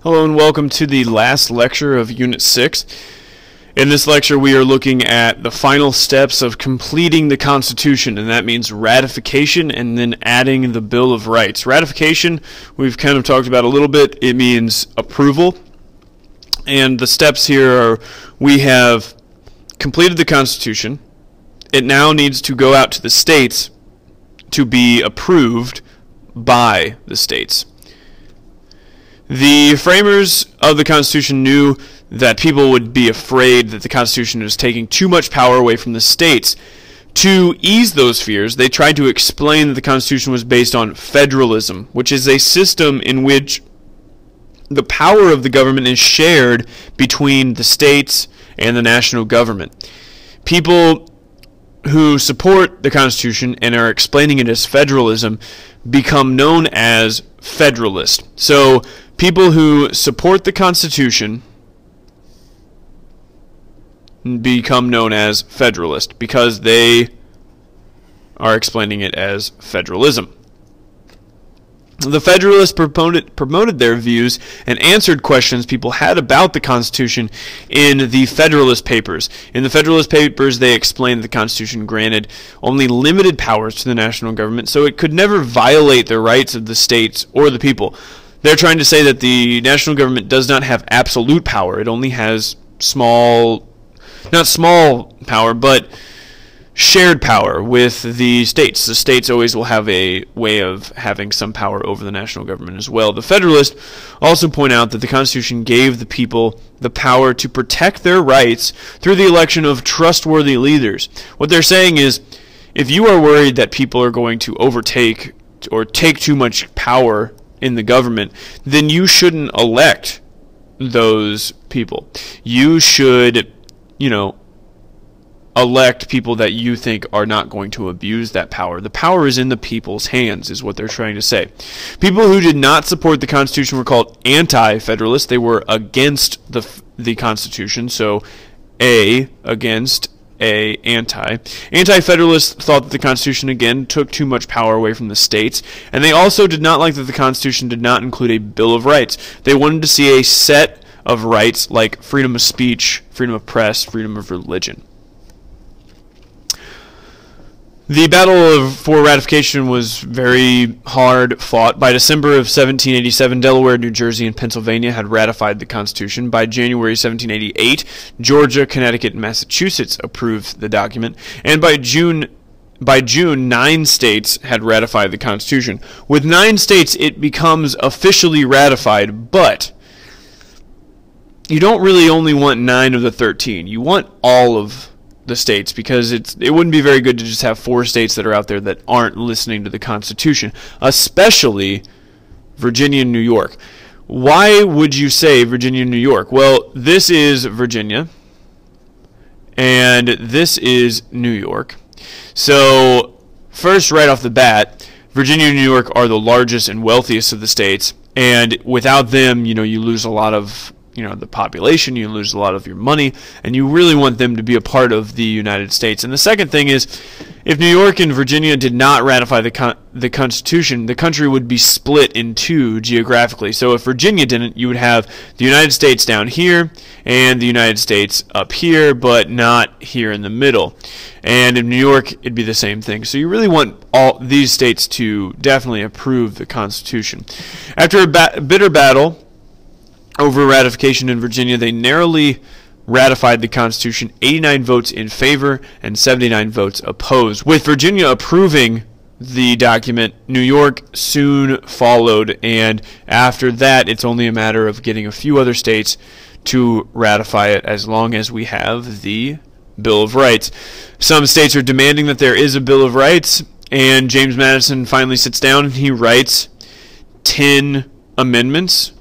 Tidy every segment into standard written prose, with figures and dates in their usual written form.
Hello and welcome to the last lecture of Unit 6. In this lecture we are looking at the final steps of completing the Constitution, and that means ratification and then adding the Bill of Rights. Ratification, we've kind of talked about a little bit. It means approval. And the steps here are, we have completed the Constitution. It now needs to go out to the states to be approved by the states. The framers of the Constitution knew that people would be afraid that the Constitution was taking too much power away from the states. To ease those fears, they tried to explain that the Constitution was based on federalism, which is a system in which the power of the government is shared between the states and the national government. People who support the Constitution and are explaining it as federalism become known as Federalist. So people who support the Constitution become known as Federalist because they are explaining it as federalism. The Federalists promoted their views and answered questions people had about the Constitution in the Federalist Papers. In the Federalist Papers, they explained the Constitution granted only limited powers to the national government, so it could never violate the rights of the states or the people. They're trying to say that the national government does not have absolute power. It only has not small power, but shared power with the states. The states always will have a way of having some power over the national government as well. The Federalists also point out that the Constitution gave the people the power to protect their rights through the election of trustworthy leaders. What they're saying is, if you are worried that people are going to overtake or take too much power in the government, then you shouldn't elect those people. You should, elect people that you think are not going to abuse that power. The power is in the people's hands, is what they're trying to say. People who did not support the Constitution were called anti-federalists. They were against the Constitution, so A, against, A, anti. Anti-federalists thought that the Constitution, again, took too much power away from the states, and they also did not like that the Constitution did not include a Bill of Rights. They wanted to see a set of rights like freedom of speech, freedom of press, freedom of religion. The battle for ratification was very hard fought. By December of 1787, Delaware, New Jersey, and Pennsylvania had ratified the Constitution. By January 1788, Georgia, Connecticut, and Massachusetts approved the document. And by June, 9 states had ratified the Constitution. With 9 states, it becomes officially ratified, but you don't really only want 9 of the 13. You want all of the states, because it wouldn't be very good to just have 4 states that are out there that aren't listening to the Constitution, especially Virginia and New York. Why would you say Virginia and New York? Well, this is Virginia, and this is New York. So, first, right off the bat, Virginia and New York are the largest and wealthiest of the states, and without them, you lose a lot of the population, you lose a lot of your money, and you really want them to be a part of the United States. And the second thing is, if New York and Virginia did not ratify the Constitution, the country would be split in 2 geographically. So if Virginia didn't, you would have the United States down here and the United States up here, but not here in the middle. And in New York, it'd be the same thing. So you really want all these states to definitely approve the Constitution. After a bitter battle over ratification in Virginia, they narrowly ratified the Constitution, 89 votes in favor and 79 votes opposed. With Virginia approving the document, New York soon followed, and after that, it's only a matter of getting a few other states to ratify it, as long as we have the Bill of Rights. Some states are demanding that there is a Bill of Rights, and James Madison finally sits down and he writes 10 amendments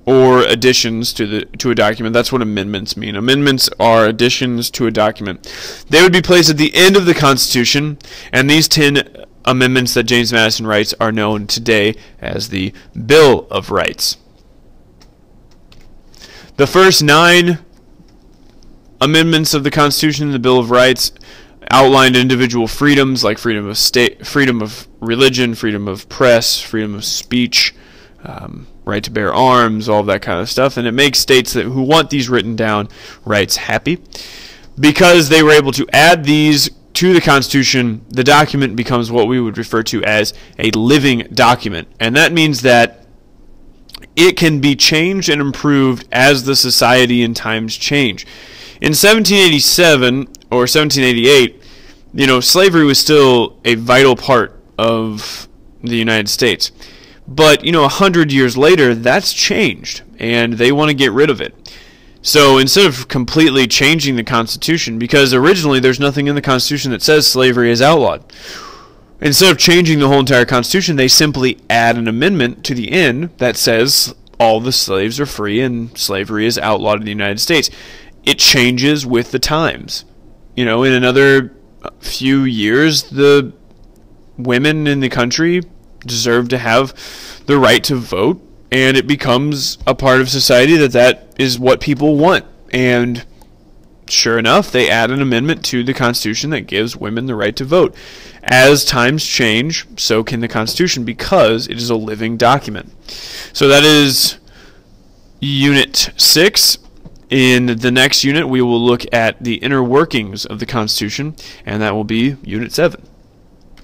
or additions to a document. That's what amendments mean. Amendments are additions to a document. They would be placed at the end of the Constitution, and these 10 amendments that James Madison writes are known today as the Bill of Rights. The first 9 amendments of the Constitution, the Bill of Rights, outlined individual freedoms like freedom of religion, freedom of press, freedom of speech, right to bear arms, all of that kind of stuff, and it makes states who want these written down rights happy. Because they were able to add these to the Constitution, the document becomes what we would refer to as a living document, and that means that it can be changed and improved as the society and times change. In 1787 or 1788, slavery was still a vital part of the United States. But, 100 years later, that's changed, and they want to get rid of it. So instead of completely changing the Constitution, because originally there's nothing in the Constitution that says slavery is outlawed, instead of changing the whole entire Constitution, they simply add an amendment to the end that says all the slaves are free and slavery is outlawed in the United States. It changes with the times. In another few years, the women in the country deserve to have the right to vote, and it becomes a part of society that is what people want. And sure enough, they add an amendment to the Constitution that gives women the right to vote. As times change, so can the Constitution, because it is a living document. So that is Unit 6. In the next unit, we will look at the inner workings of the Constitution, and that will be Unit 7.